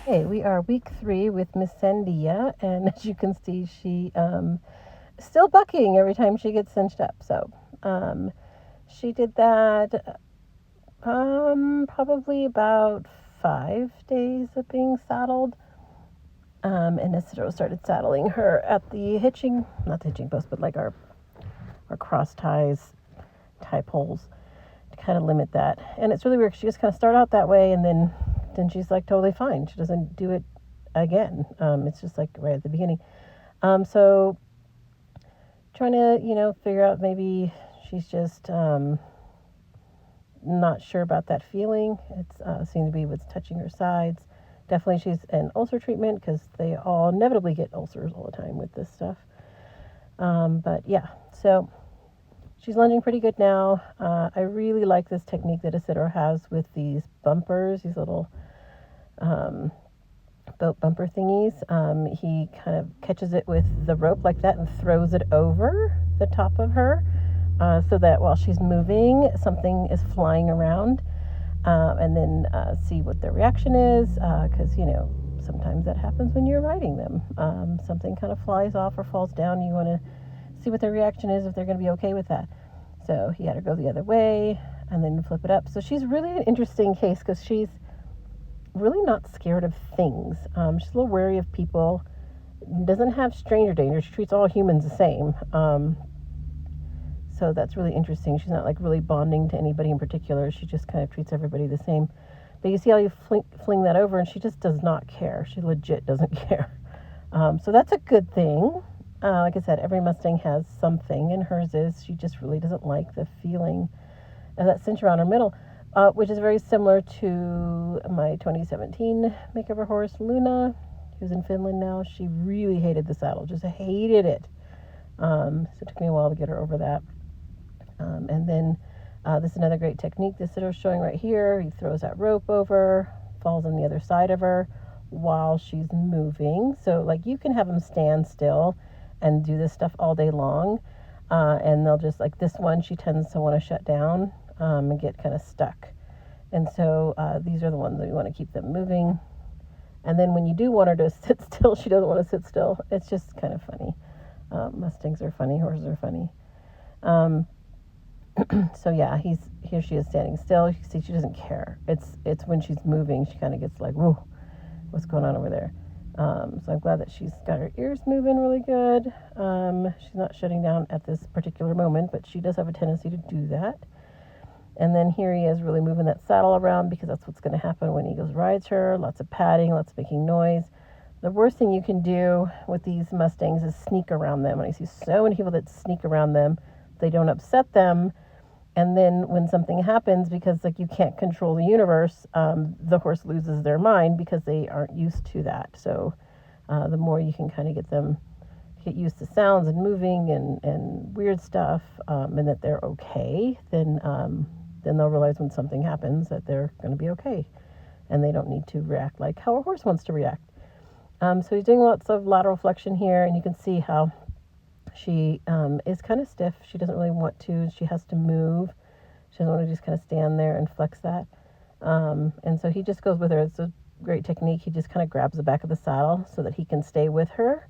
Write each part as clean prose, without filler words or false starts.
Hey, we are week 3 with Miss Sandia, and as you can see, she still bucking every time she gets cinched up. So um, she did that probably about 5 days of being saddled. And Isidro started saddling her at the hitching, not the hitching post, but like our cross ties, tie poles to kind of limit that. And it's really weird. She just kind of start out that way, and then she's like totally fine. She doesn't do it again. It's just like right at the beginning. So trying to figure out maybe she's just not sure about that feeling. It's seems to be what's touching her sides. Definitely, she's in ulcer treatment because they all inevitably get ulcers all the time with this stuff. But yeah, so she's lunging pretty good now. I really like this technique that Isidro has with these bumpers, these little um, boat bumper thingies. He kind of catches it with the rope like that and throws it over the top of her so that while she's moving, something is flying around. And then see what their reaction is because, sometimes that happens when you're riding them. Something kind of flies off or falls down. You want to see what their reaction is, if they're going to be okay with that. So he had her go the other way and then flip it up. So she's really an interesting case because she's really not scared of things. She's a little wary of people. Doesn't have stranger danger. She treats all humans the same. So that's really interesting. She's not like really bonding to anybody in particular. She just kind of treats everybody the same. But you see how you fling that over, and she just does not care. She legit doesn't care. So that's a good thing. Like I said, every Mustang has something, and hers is she just really doesn't like the feeling of that cinch around her middle, which is very similar to my 2017 makeover horse, Luna, who's in Finland now. She really hated the saddle, just hated it. So it took me a while to get her over that. And then this is another great technique this sitter's showing right here. He throws that rope over, falls on the other side of her while she's moving. So like you can have them stand still and do this stuff all day long. And they'll just like this one, she tends to want to shut down and get kind of stuck. And so these are the ones that you want to keep them moving. And then when you do want her to sit still, she doesn't want to sit still. It's just kind of funny. Mustangs are funny, horses are funny. So yeah, here she is standing still. You can see she doesn't care. It's when she's moving, she kind of gets like, whoa, what's going on over there? So I'm glad that she's got her ears moving really good. She's not shutting down at this particular moment, but she does have a tendency to do that. And then here he is really moving that saddle around because that's what's going to happen when he goes rides her. Lots of padding, lots of making noise. The worst thing you can do with these Mustangs is sneak around them. And I see so many people that sneak around them. They don't upset them. And then when something happens, because like you can't control the universe, the horse loses their mind because they aren't used to that. So the more you can kind of get them get used to sounds and moving and weird stuff, and that they're okay, then they'll realize when something happens that they're going to be okay, and they don't need to react like how a horse wants to react. So he's doing lots of lateral flexion here, and you can see how she is kind of stiff. She doesn't really want to. She has to move. She doesn't want to just kind of stand there and flex that. And so he just goes with her. It's a great technique. He just kind of grabs the back of the saddle so that he can stay with her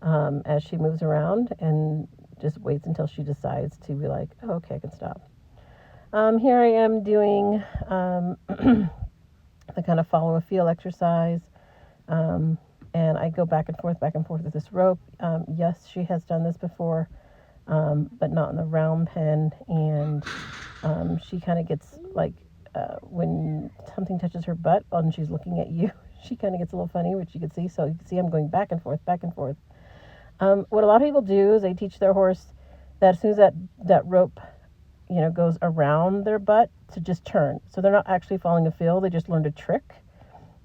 as she moves around and just waits until she decides to be like, oh, okay, I can stop. Here I am doing the kind of follow a feel exercise. And I go back and forth with this rope. Yes, she has done this before, but not in the round pen. And she kind of gets like, when something touches her butt and she's looking at you, she kind of gets a little funny, which you can see. So you can see I'm going back and forth, back and forth. What a lot of people do is they teach their horse that as soon as that rope, goes around their butt, to just turn. So they're not actually following a feel. They just learned a trick.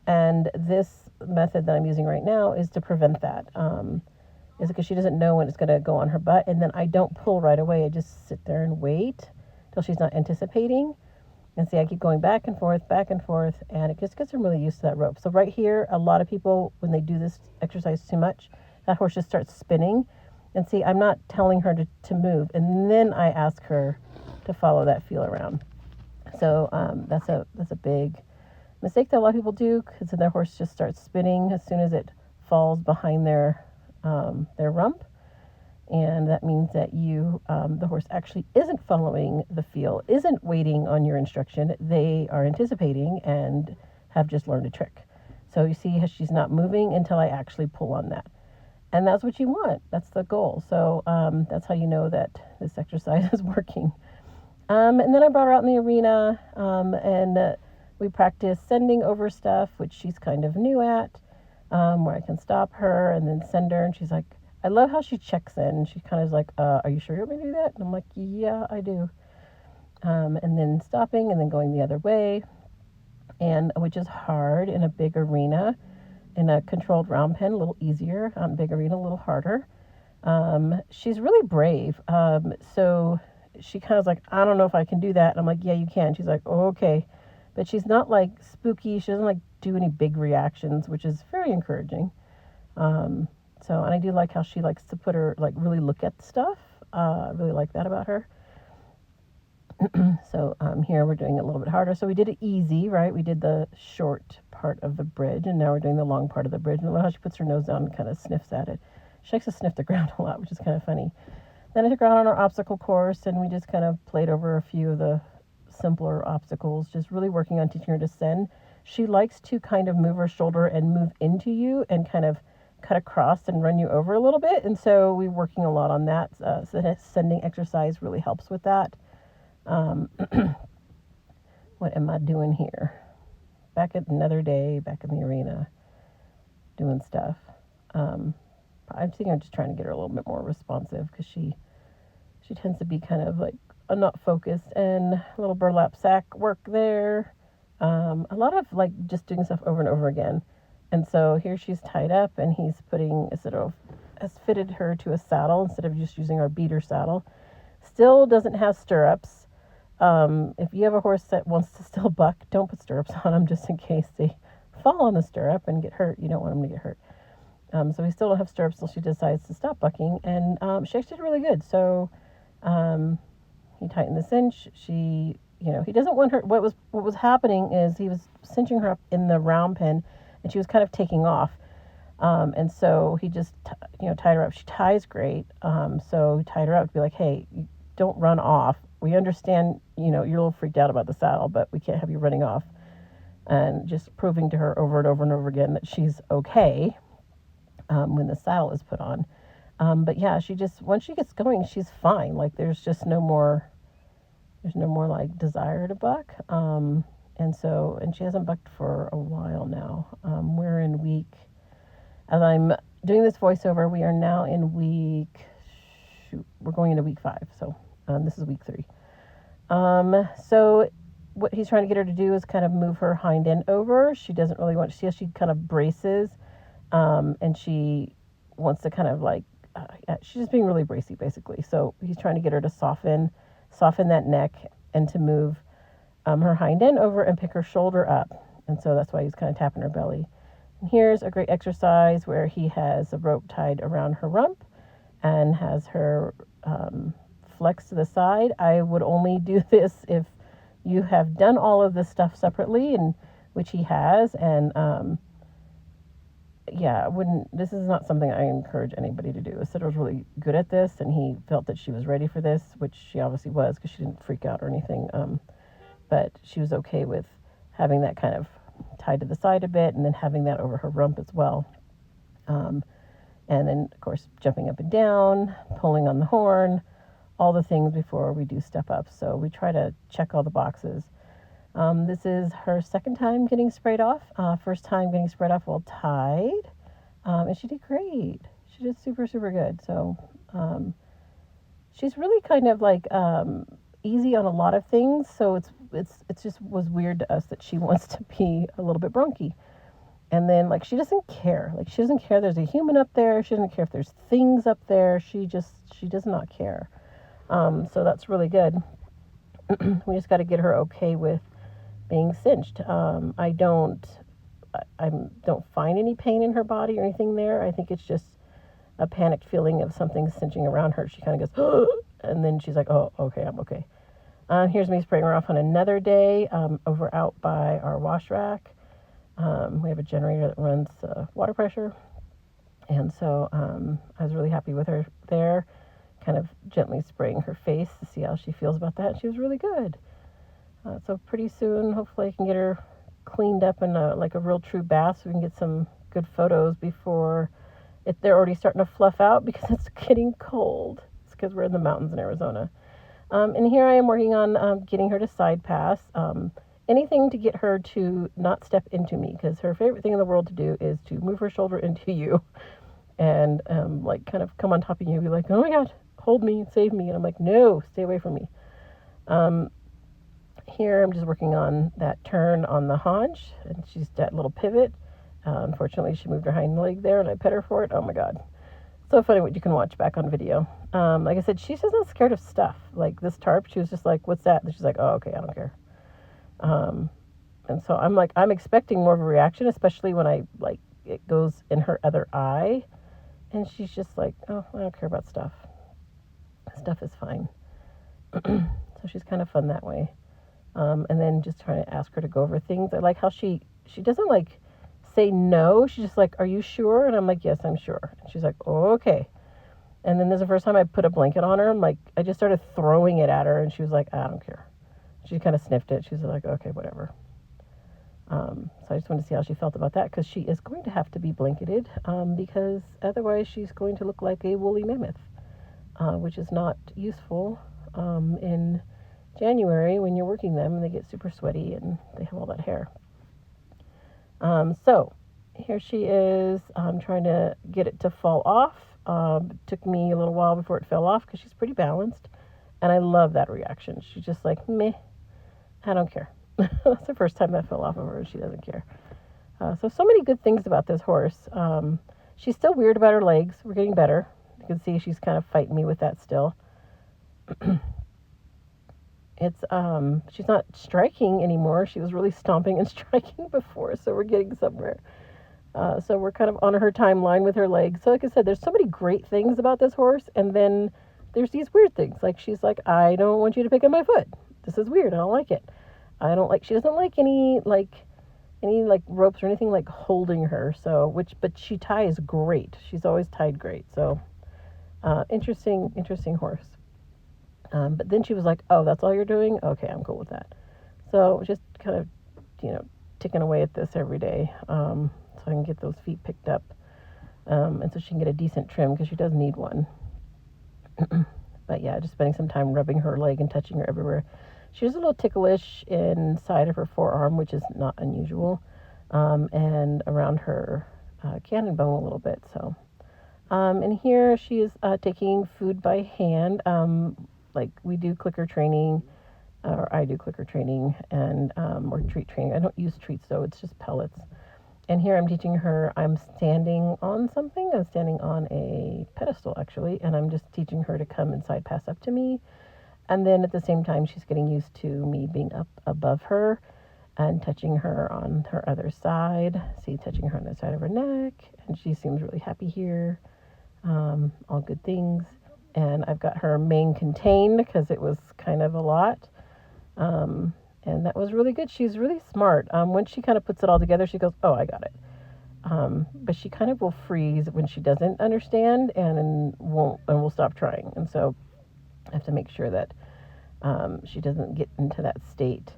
And this method that I'm using right now is to prevent that. Is because she doesn't know when it's going to go on her butt, and then I don't pull right away. I just sit there and wait till she's not anticipating. And see, I keep going back and forth, and it just gets them really used to that rope. So right here, a lot of people, when they do this exercise too much, that horse just starts spinning. And see, I'm not telling her to move, and then I ask her to follow that feel around. So that's a big mistake that a lot of people do, because then their horse just starts spinning as soon as it falls behind their rump. And that means that the horse actually isn't following the feel, isn't waiting on your instruction. They are anticipating and have just learned a trick. So you see how she's not moving until I actually pull on that. And that's what you want. That's the goal. So that's how you know that this exercise is working. And then I brought her out in the arena, and we practiced sending over stuff, which she's kind of new at, where I can stop her and then send her. And she's like, I love how she checks in. She kind of is like, are you sure you want me to do that? And I'm like, yeah, I do. And then stopping and then going the other way, and which is hard in a big arena. In a controlled round pen, a little easier. Big arena, a little harder. She's really brave. So she kind of was like, I don't know if I can do that. And I'm like, yeah, you can. She's like, oh, okay. But she's not like spooky. She doesn't like do any big reactions, which is very encouraging. And I do like how she likes to put her, like, really look at stuff. I really like that about her. So here we're doing it a little bit harder. So we did it easy, right? We did the short part of the bridge, and now we're doing the long part of the bridge. And look how she puts her nose down and kind of sniffs at it. She likes to sniff the ground a lot, which is kind of funny. Then I took her out on our obstacle course, and we just kind of played over a few of the simpler obstacles, just really working on teaching her to send. She likes to kind of move her shoulder and move into you and kind of cut across and run you over a little bit. And so we're working a lot on that. So the sending exercise really helps with that. What am I doing here? Back at another day, back in the arena, doing stuff. I think I'm just trying to get her a little bit more responsive, because she tends to be kind of like not focused, and a little burlap sack work there. A lot of like just doing stuff over and over again. And so here she's tied up, and he's has fitted her to a saddle instead of just using our beater saddle. Still doesn't have stirrups. If you have a horse that wants to still buck, don't put stirrups on them, just in case they fall on the stirrup and get hurt. You don't want them to get hurt. So we still don't have stirrups till she decides to stop bucking. And she actually did really good. So he tightened the cinch. He doesn't want her. What was happening is he was cinching her up in the round pen, and she was kind of taking off. And so he just tied her up. She ties great. So he tied her up to be like, hey, don't run off. We understand, you're a little freaked out about the saddle, but we can't have you running off. And just proving to her over and over and over again that she's okay when the saddle is put on. But yeah, once she gets going, she's fine. Like, there's no more like desire to buck. And she hasn't bucked for a while now. We're in as I'm doing this voiceover, we are now in we're going into week 5. So this is week 3. So what he's trying to get her to do is kind of move her hind end over. She doesn't really want to. She kind of braces, and she wants to kind of like, she's just being really bracy, basically. So he's trying to get her to soften that neck and to move her hind end over and pick her shoulder up. And so that's why he's kind of tapping her belly. And here's a great exercise where he has a rope tied around her rump and has her flex to the side. I would only do this if you have done all of this stuff separately, and which he has. And this is not something I encourage anybody to do. The sitter was really good at this, and he felt that she was ready for this, which she obviously was, because she didn't freak out or anything. But she was okay with having that kind of tied to the side a bit, and then having that over her rump as well. And then, of course, jumping up and down, pulling on the horn, all the things before we do step up. So we try to check all the boxes. This is her second time getting sprayed off. First time getting sprayed off while tied. And she did great. She did super, super good. So she's really kind of like easy on a lot of things. So it's just was weird to us that she wants to be a little bit bronky. And then, like, she doesn't care. Like, she doesn't care there's a human up there. She doesn't care if there's things up there. She does not care. So that's really good. We just got to get her okay with being cinched. I don't find any pain in her body or anything there. I think it's just a panicked feeling of something cinching around her. She kind of goes, and then she's like, oh, okay, I'm okay. Here's me spraying her off on another day over out by our wash rack. We have a generator that runs water pressure. And so I was really happy with her there, kind of gently spraying her face to see how she feels about that. She was really good. So pretty soon, hopefully I can get her cleaned up in like a real true bath so we can get some good photos before they're already starting to fluff out because it's getting cold. It's because we're in the mountains in Arizona. And here I am working on getting her to side pass. Anything to get her to not step into me, because her favorite thing in the world to do is to move her shoulder into you and like kind of come on top of you and be like, oh my God, hold me, save me. And I'm like, no, stay away from me. Here I'm just working on that turn on the haunch, and she's that little pivot. Unfortunately, she moved her hind leg there, and I pet her for it. Oh my God. So funny what you can watch back on video. Like I said, she's just not scared of stuff. Like this tarp, she was just like, what's that? And she's like, oh, okay, I don't care. And so I'm expecting more of a reaction, especially when it goes in her other eye. And she's just like, oh, I don't care about stuff. Stuff is fine. So she's kind of fun that way. And then just trying to ask her to go over things. I like how she doesn't like say no. She's just like, are you sure? And I'm like, yes, I'm sure. And she's like, oh, okay. And then there's the first time I put a blanket on her. I'm like, I just started throwing it at her, and she was like, I don't care. She kind of sniffed it. She was like, okay, whatever. So I just wanted to see how she felt about that, because she is going to have to be blanketed, because otherwise she's going to look like a woolly mammoth, which is not useful in January when you're working them and they get super sweaty and they have all that hair. So here she is. I'm trying to get it to fall off. It took me a little while before it fell off because she's pretty balanced, and I love that reaction. She's just like, meh, I don't care. That's the first time that fell off of her, and she doesn't care. So many good things about this horse. She's still weird about her legs. We're getting better. You can see she's kind of fighting me with that still. She's not striking anymore. She was really stomping and striking before, so we're getting somewhere. So we're kind of on her timeline with her legs. So like I said, there's so many great things about this horse, and then there's these weird things. Like she's like, I don't want you to pick on my foot. This is weird. I don't like it. She doesn't like any ropes or anything like holding her. But she ties great. She's always tied great. So, interesting horse. But then she was like, oh, that's all you're doing? Okay, I'm cool with that. So just kind of, ticking away at this every day. So I can get those feet picked up. And so she can get a decent trim, because she does need one. But yeah, just spending some time rubbing her leg and touching her everywhere. She's a little ticklish inside of her forearm, which is not unusual, and around her cannon bone a little bit. So, and here she is taking food by hand. Like we do clicker training, or I do clicker training, and or treat training. I don't use treats though; it's just pellets. And here I'm teaching her. I'm standing on something. I'm standing on a pedestal actually, and I'm just teaching her to come and side pass up to me. And then at the same time, she's getting used to me being up above her and touching her on her other side. See, touching her on the side of her neck. And she seems really happy here. All good things. And I've got her mane contained because it was kind of a lot. And that was really good. She's really smart. Once she kind of puts it all together, she goes, oh, I got it. But she kind of will freeze when she doesn't understand and will stop trying. And so I have to make sure that she doesn't get into that state.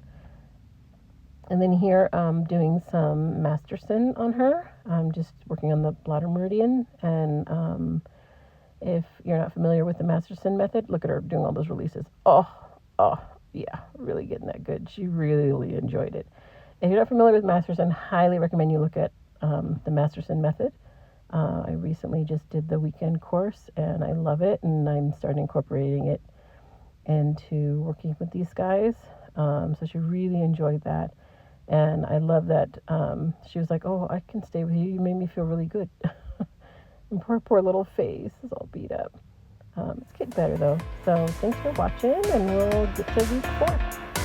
And then here I'm doing some Masterson on her. I'm just working on the bladder meridian. And if you're not familiar with the Masterson method, look at her doing all those releases. Oh, yeah, really getting that good. She really enjoyed it. If you're not familiar with Masterson, highly recommend you look at the Masterson method. I recently just did the weekend course, and I love it, and I'm starting incorporating it into working with these guys. So she really enjoyed that, and I love that she was like, oh, I can stay with you. You made me feel really good. And poor little face is all beat up. It's getting better, though. So thanks for watching, and we'll get to week 4.